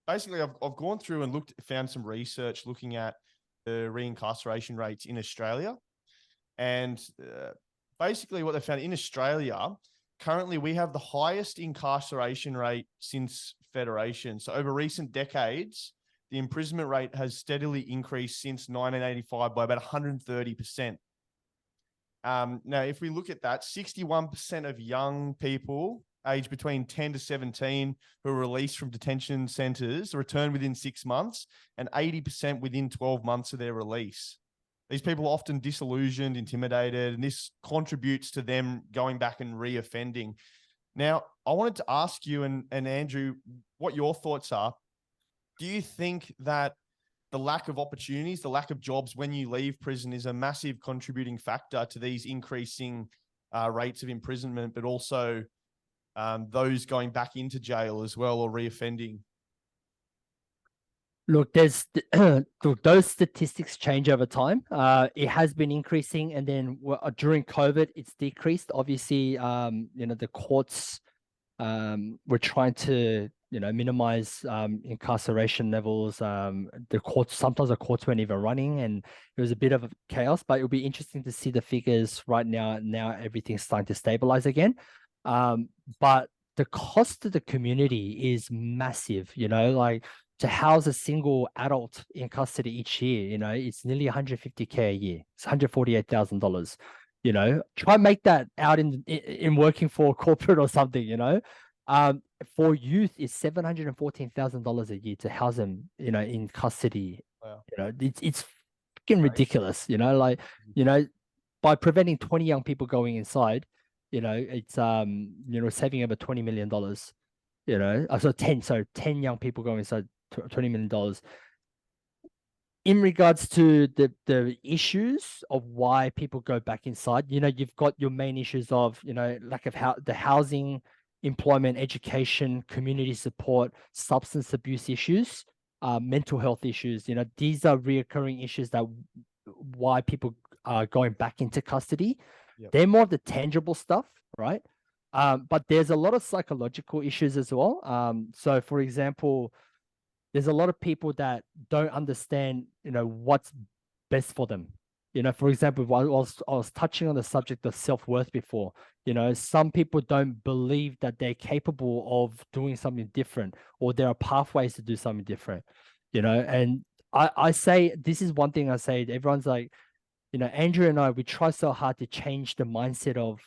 basically I've gone through and found some research looking at the reincarceration rates in Australia. And basically what they found in Australia, currently we have the highest incarceration rate since Federation. So over recent decades, the imprisonment rate has steadily increased since 1985 by about 130%. Now, if we look at that, 61% of young people aged between 10 to 17 who are released from detention centres return within 6 months, and 80% within 12 months of their release. These people are often disillusioned, intimidated, and this contributes to them going back and reoffending. Now, I wanted to ask you and Andrew what your thoughts are. Do you think that the lack of opportunities, the lack of jobs when you leave prison is a massive contributing factor to these increasing rates of imprisonment, but also those going back into jail as well or reoffending? Look, there's those statistics change over time. It has been increasing, and then during COVID, it's decreased. Obviously, the courts were trying to minimize incarceration levels. Sometimes the courts weren't even running, and it was a bit of a chaos. But it'll be interesting to see the figures right now. Now everything's starting to stabilize again. But the cost to the community is massive. Like, to house a single adult in custody each year, it's nearly $150K a year. It's $148,000. Try and make that out in working for corporate or something. For youth, it's $714,000 a year to house them, in custody. Wow. It's freaking ridiculous. By preventing 20 young people going inside, it's saving over $20 million. So 10 young people going inside, $20 million. In regards to the issues of why people go back inside, you've got your main issues of, lack of the housing, employment, education, community support, substance abuse issues, mental health issues. These are reoccurring issues that why people are going back into custody. Yep. They're more of the tangible stuff, right? But there's a lot of psychological issues as well. So for example, there's a lot of people that don't understand, what's best for them. For example, I was touching on the subject of self-worth before. Some people don't believe that they're capable of doing something different, or there are pathways to do something different. And I say, this is one thing I say, everyone's like, Andrew and I, we try so hard to change the mindset of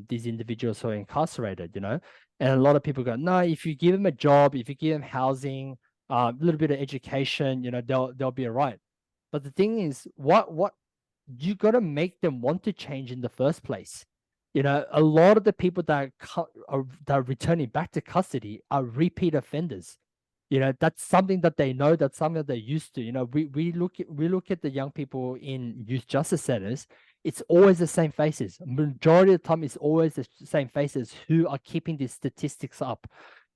these individuals who are incarcerated, and a lot of people go, no, if you give them a job, if you give them housing, a little bit of education, they'll be all right. But the thing is, what you got to make them want to change in the first place. A lot of the people that are returning back to custody are repeat offenders. That's something that they know, that's something that they're used to. We look at the young people in youth justice centers. It's always the same faces. Majority of the time, it's always the same faces who are keeping these statistics up.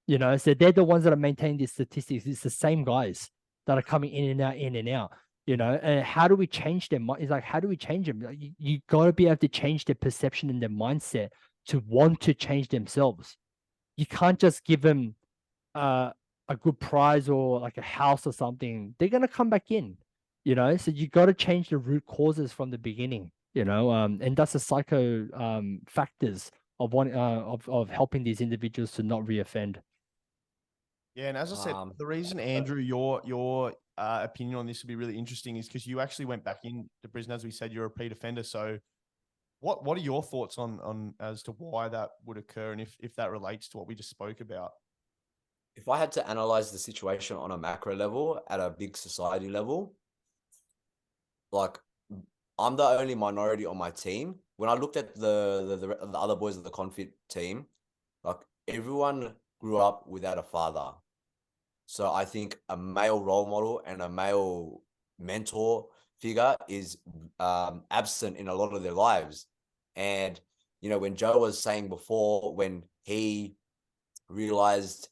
So they're the ones that are maintaining these statistics. It's the same guys that are coming in and out. And how do we change them? It's like, how do we change them? You got to be able to change their perception and their mindset to want to change themselves. You can't just give them a good prize or like a house or something. They're going to come back in, so you got to change the root causes from the beginning, and that's the psycho factors of helping these individuals to not reoffend. Yeah, and as I said, the reason, Andrew, your opinion on this would be really interesting is because you actually went back into prison. As we said, you're a repeat offender. So what are your thoughts on as to why that would occur, and if that relates to what we just spoke about? If I had to analyze the situation on a macro level at a big society level, like, I'm the only minority on my team. When I looked at the other boys of the Confit team, like, everyone grew up without a father. So I think a male role model and a male mentor figure is absent in a lot of their lives. And, when Joe was saying before, when he realized,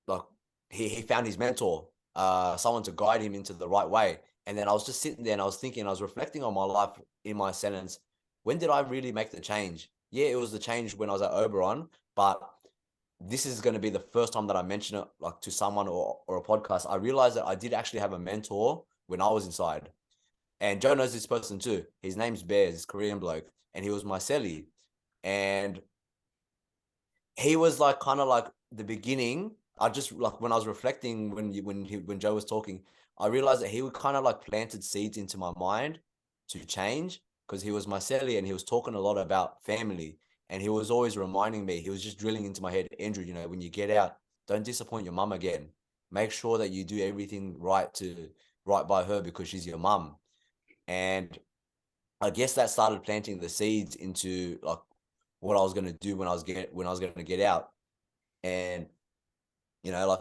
like, he found his mentor, someone to guide him into the right way. And then I was just sitting there and I was thinking, I was reflecting on my life in my sentence. When did I really make the change? Yeah, it was the change when I was at Oberon, but this is going to be the first time that I mention it like to someone or a podcast. I realized that I did actually have a mentor when I was inside. And Joe knows this person too. His name's Bears, this Korean bloke, and he was my cellie. And he was like kind of like the beginning. I just like when I was reflecting when Joe was talking, I realized that he would kind of like planted seeds into my mind to change, because he was my cellie and he was talking a lot about family, and he was always reminding me. He was just drilling into my head, Andrew, you know, when you get out, don't disappoint your mum again. Make sure that you do everything right by her, because she's your mum. And I guess that started planting the seeds into like what I was going to do when I was going to get out. And you know, like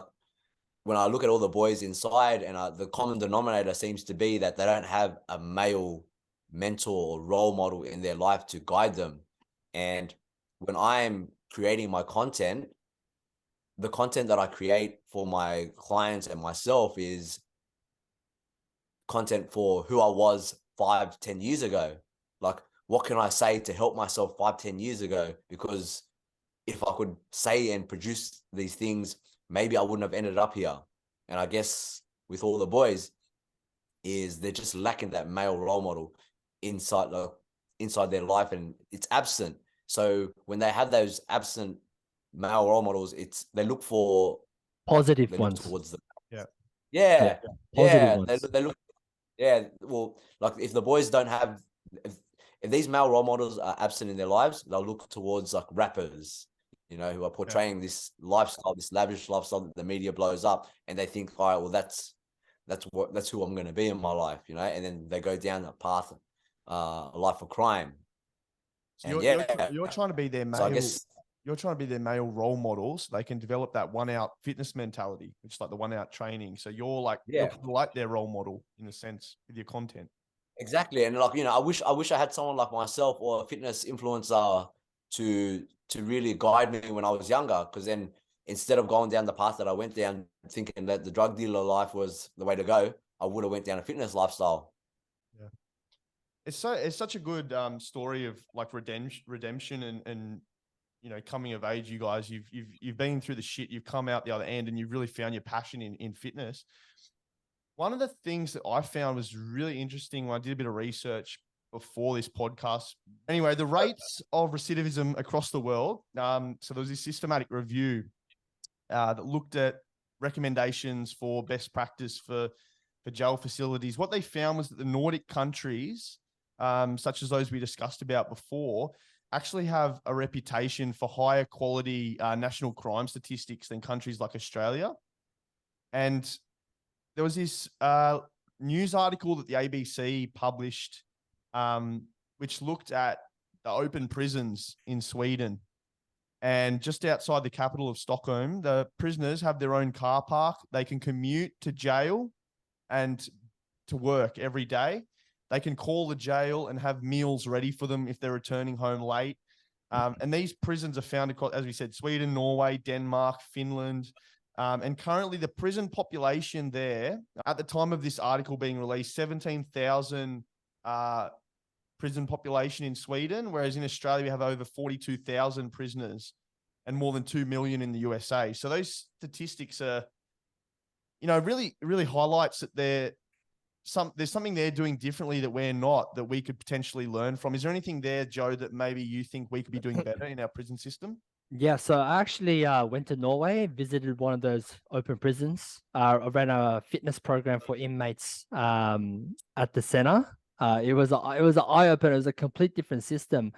when I look at all the boys inside, and the common denominator seems to be that they don't have a male mentor or role model in their life to guide them. And when I'm creating my content, the content that I create for my clients and myself is content for who I was 5-10 years ago. Like, what can I say to help myself 5-10 years ago? Because if I could say and produce these things, maybe I wouldn't have ended up here. And I guess with all the boys, is they're just lacking that male role model inside their life, and it's absent. So when they have those absent male role models, they look for Positive they look ones. towards them. Yeah. Yeah. Positive Yeah. ones. They look. Yeah. Well, like if the boys don't have, if these male role models are absent in their lives, they'll look towards like rappers, you know, who are portraying this lifestyle, this lavish lifestyle that the media blows up, and they think, all right, well, that's who I'm going to be in my life, you know, and then they go down that path, a life of crime. So And you're trying to be their so I male. guess You're trying to be their male role models. So they can develop that one out fitness mentality, which is like the one out training. So you're like you're like their role model in a sense with your content. exactly. And like, you know, I wish I had someone like myself or a fitness influencer to really guide me when I was younger, because then instead of going down the path that I went down thinking that the drug dealer life was the way to go, I would have went down a fitness lifestyle. Yeah. It's such a good story of like redemption and you know, coming of age. You guys, you've been through the shit, you've come out the other end, and you've really found your passion in fitness. One of the things that I found was really interesting when I did a bit of research before this podcast. Anyway, the rates of recidivism across the world. So there was this systematic review that looked at recommendations for best practice for jail facilities. What they found was that the Nordic countries, such as those we discussed about before, actually have a reputation for higher quality national crime statistics than countries like Australia. And there was this news article that the ABC published, which looked at the open prisons in Sweden. And just outside the capital of Stockholm, the prisoners have their own car park. They can commute to jail and to work every day. They can call the jail and have meals ready for them if they're returning home late. And these prisons are found across, as we said, Sweden, Norway, Denmark, Finland. And currently the prison population there, at the time of this article being released, 17,000 prison population in Sweden, whereas in Australia we have over 42,000 prisoners and more than 2 million in the USA. So those statistics are, you know, really highlights that there's something they're doing differently that we're not, that we could potentially learn from. Is there anything there, Joe, that maybe you think we could be doing better in our prison system? Yeah, so I actually went to Norway, visited one of those open prisons. I ran a fitness program for inmates at the center. It was an eye opener. It was a complete different system.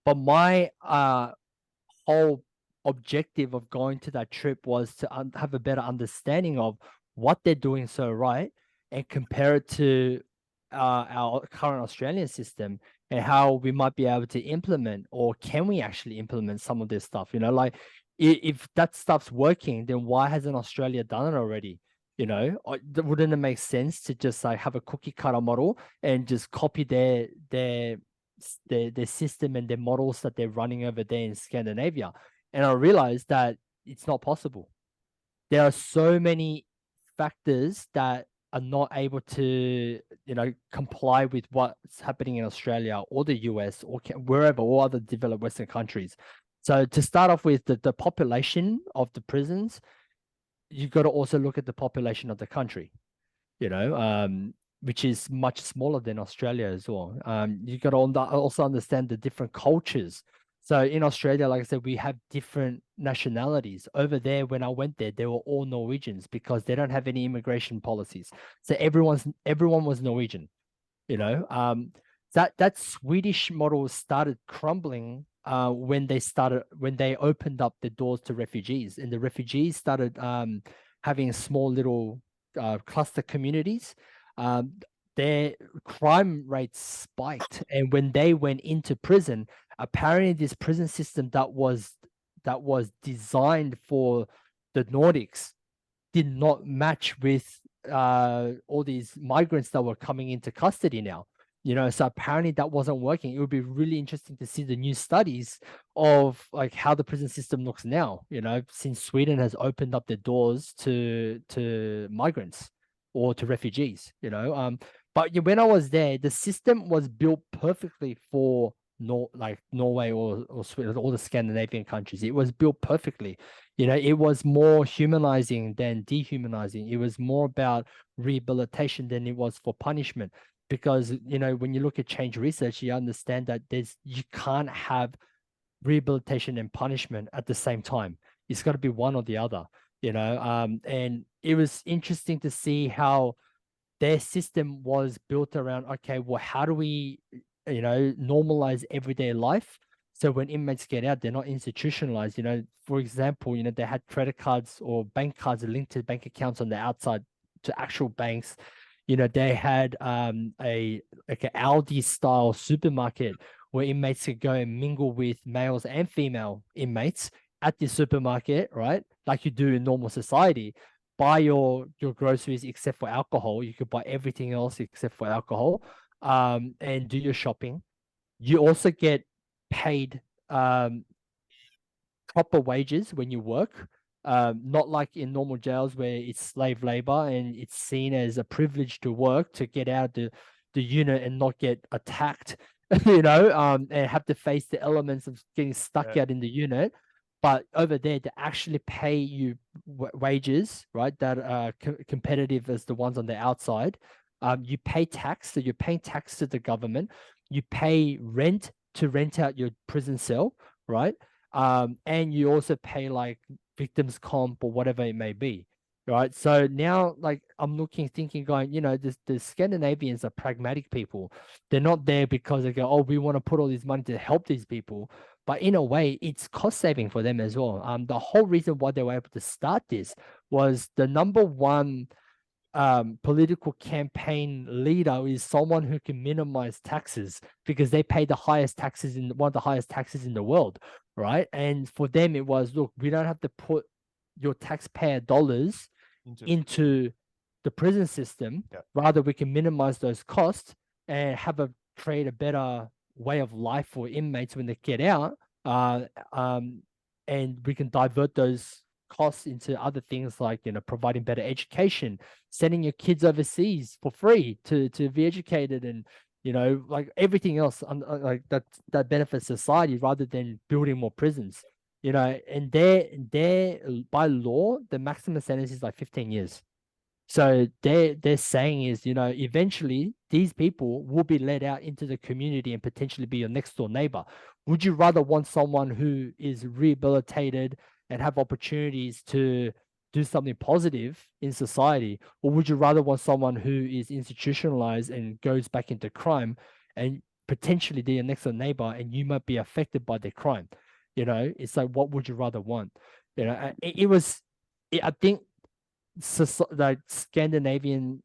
But my whole objective of going to that trip was to have a better understanding of what they're doing so right and compare it to our current Australian system, and how we might be able to implement, or can we actually implement some of this stuff? You know, like if that stuff's working, then why hasn't Australia done it already? You know, wouldn't it make sense to just like have a cookie cutter model and just copy their system and their models that they're running over there in Scandinavia? And I realized that it's not possible. There are so many factors that are not able to, you know, comply with what's happening in Australia or the US or wherever, or other developed Western countries. So to start off with, the population of the prisons, you've got to also look at the population of the country, which is much smaller than Australia as well. You got to also understand the different cultures. So in Australia, like I said, we have different nationalities. Over there, when I went there, they were all Norwegians because they don't have any immigration policies. So everyone was Norwegian, that Swedish model started crumbling when they opened up the doors to refugees, and the refugees started having small little cluster communities. Their crime rates spiked, and when they went into prison, apparently this prison system that was designed for the Nordics did not match with all these migrants that were coming into custody now. So apparently that wasn't working. It would be really interesting to see the new studies of like how the prison system looks now, since Sweden has opened up the doors to migrants or to refugees, but when I was there, the system was built perfectly for Norway or Sweden, all the Scandinavian countries. It was built perfectly. It was more humanizing than dehumanizing. It was more about rehabilitation than it was for punishment. Because, when you look at change research, you understand that you can't have rehabilitation and punishment at the same time. It's got to be one or the other, and it was interesting to see how their system was built around, okay, well, how do we, normalize everyday life? So when inmates get out, they're not institutionalized. For example, they had credit cards or bank cards linked to bank accounts on the outside to actual banks. They had an Aldi style supermarket where inmates could go and mingle with males and female inmates at the supermarket, right? Like you do in normal society. Buy your groceries except for alcohol. You could buy everything else except for alcohol, and do your shopping. You also get paid proper wages when you work. Not like in normal jails where it's slave labor and it's seen as a privilege to work, to get out the unit and not get attacked, and have to face the elements of getting stuck out in the unit. But over there, they actually pay you wages, right, that are competitive as the ones on the outside. You pay tax, so you're paying tax to the government. You pay rent to rent out your prison cell, right? And you also pay like victims comp or whatever it may be, right? So now, like, I'm thinking, going, the Scandinavians are pragmatic people. They're not there because they go, oh, we want to put all this money to help these people. But in a way, it's cost saving for them as well. The whole reason why they were able to start this was the number one political campaign leader is someone who can minimize taxes, because they pay the highest taxes in one of the highest taxes in the world, right? And for them, it was, look, we don't have to put your taxpayer dollars into the prison system. Rather, we can minimize those costs and create a better way of life for inmates when they get out, and we can divert those costs into other things like, providing better education, sending your kids overseas for free to be educated, and like everything else like that benefits society, rather than building more prisons. And they're by law, the maximum sentence is like 15 years. So they're saying is, eventually these people will be let out into the community and potentially be your next door neighbor. Would you rather want someone who is rehabilitated and have opportunities to do something positive in society, or would you rather want someone who is institutionalized and goes back into crime and potentially they're your next door neighbor and you might be affected by their crime? It's like, what would you rather want? I think like Scandinavian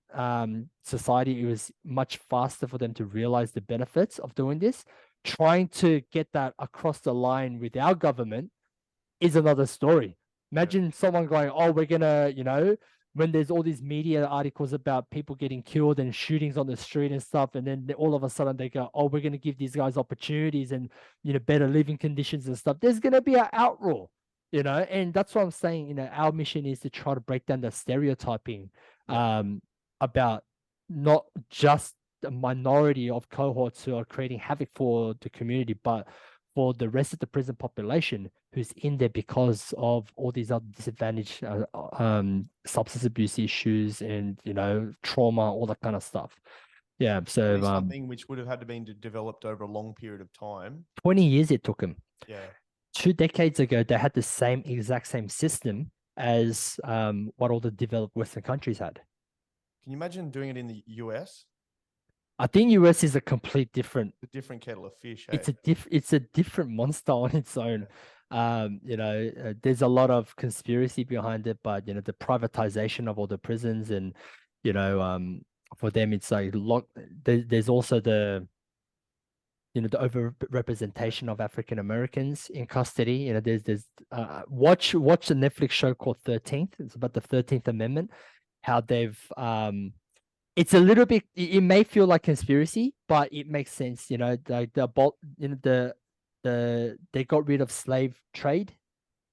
society, it was much faster for them to realize the benefits of doing this. Trying to get that across the line with our government is another story. Imagine someone going, oh, we're gonna, when there's all these media articles about people getting killed and shootings on the street and stuff, and then all of a sudden they go, oh, we're gonna give these guys opportunities and better living conditions and stuff. There's gonna be an outroar. And that's what I'm saying. Our mission is to try to break down the stereotyping about not just the minority of cohorts who are creating havoc for the community, but for the rest of the prison population who's in there because of all these other disadvantaged substance abuse issues and, you know, trauma, all that kind of stuff. Yeah. So something which would have had to been developed over a long period of time. 20 years it took them. Yeah. 2 decades ago, they had the exact same system as what all the developed Western countries had. Can you imagine doing it in the US? I think US is a complete different. A different kettle of fish. It's Hey? it's a different monster on its own. You know, there's a lot of conspiracy behind it, but you know, the privatization of all the prisons, and you know, for them it's like there's also the, you know, the over-representation of African Americans in custody. You know, there's watch the Netflix show called 13th. It's about the 13th Amendment, how they've it's a little bit, it may feel like conspiracy, but it makes sense. You know, like they got rid of slave trade.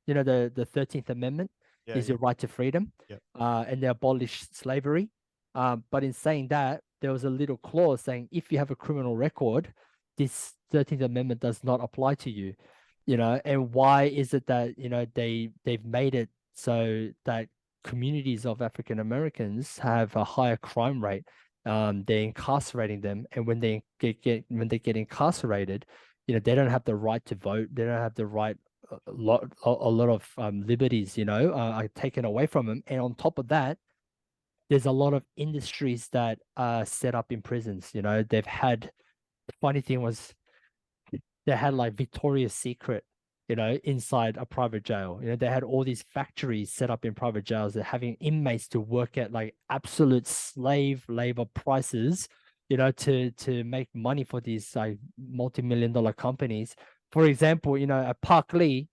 You know, the 13th Amendment is your right to freedom. And they abolished slavery. But in saying that, there was a little clause saying if you have a criminal record, this 13th Amendment does not apply to you. You know, and why is it that, you know, they've made it so that communities of African Americans have a higher crime rate? They're incarcerating them, and when they get incarcerated, you know, they don't have the right to vote. They don't have the right, a lot of liberties, you know, are taken away from them. And on top of that, there's a lot of industries that are set up in prisons. You know, they've had, the funny thing was, they had like Victoria's Secret, you know, inside a private jail. You know, they had all these factories set up in private jails. They're having inmates to work at like absolute slave labor prices, you know, to make money for these like multi-million-dollar companies. For example, you know, at Park Lee,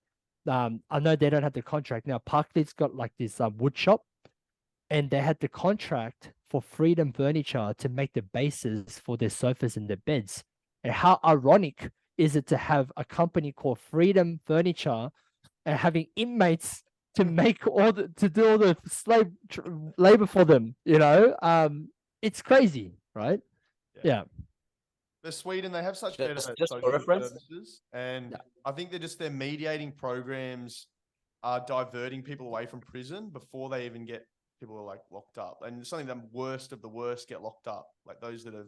I know they don't have the contract now. Park Lee's got like this wood shop, and they had the contract for Freedom Furniture to make the bases for their sofas and their beds. And how ironic is it to have a company called Freedom Furniture and having inmates to make to do all the slave labor for them? You know, it's crazy, right? Yeah. The Sweden, they have such Just better for social reference. services, and I think their mediating programs are diverting people away from prison before they even get people are like locked up. And something the worst of the worst get locked up, like those that have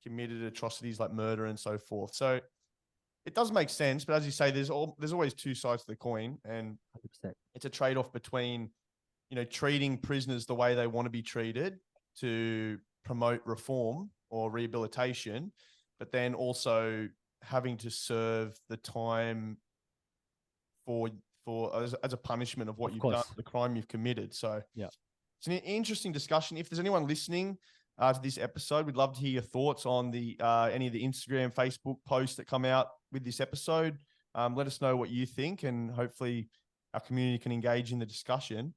committed atrocities like murder and so forth. So it does make sense, but as you say, there's always two sides to the coin, and 100%. It's a trade-off between, you know, treating prisoners the way they want to be treated to promote reform or rehabilitation, but then also having to serve the time for as a punishment of what you've done, the crime you've committed. So it's an interesting discussion. If there's anyone listening to this episode, we'd love to hear your thoughts on the any of the Instagram, Facebook posts that come out with this episode. Let us know what you think, and hopefully our community can engage in the discussion.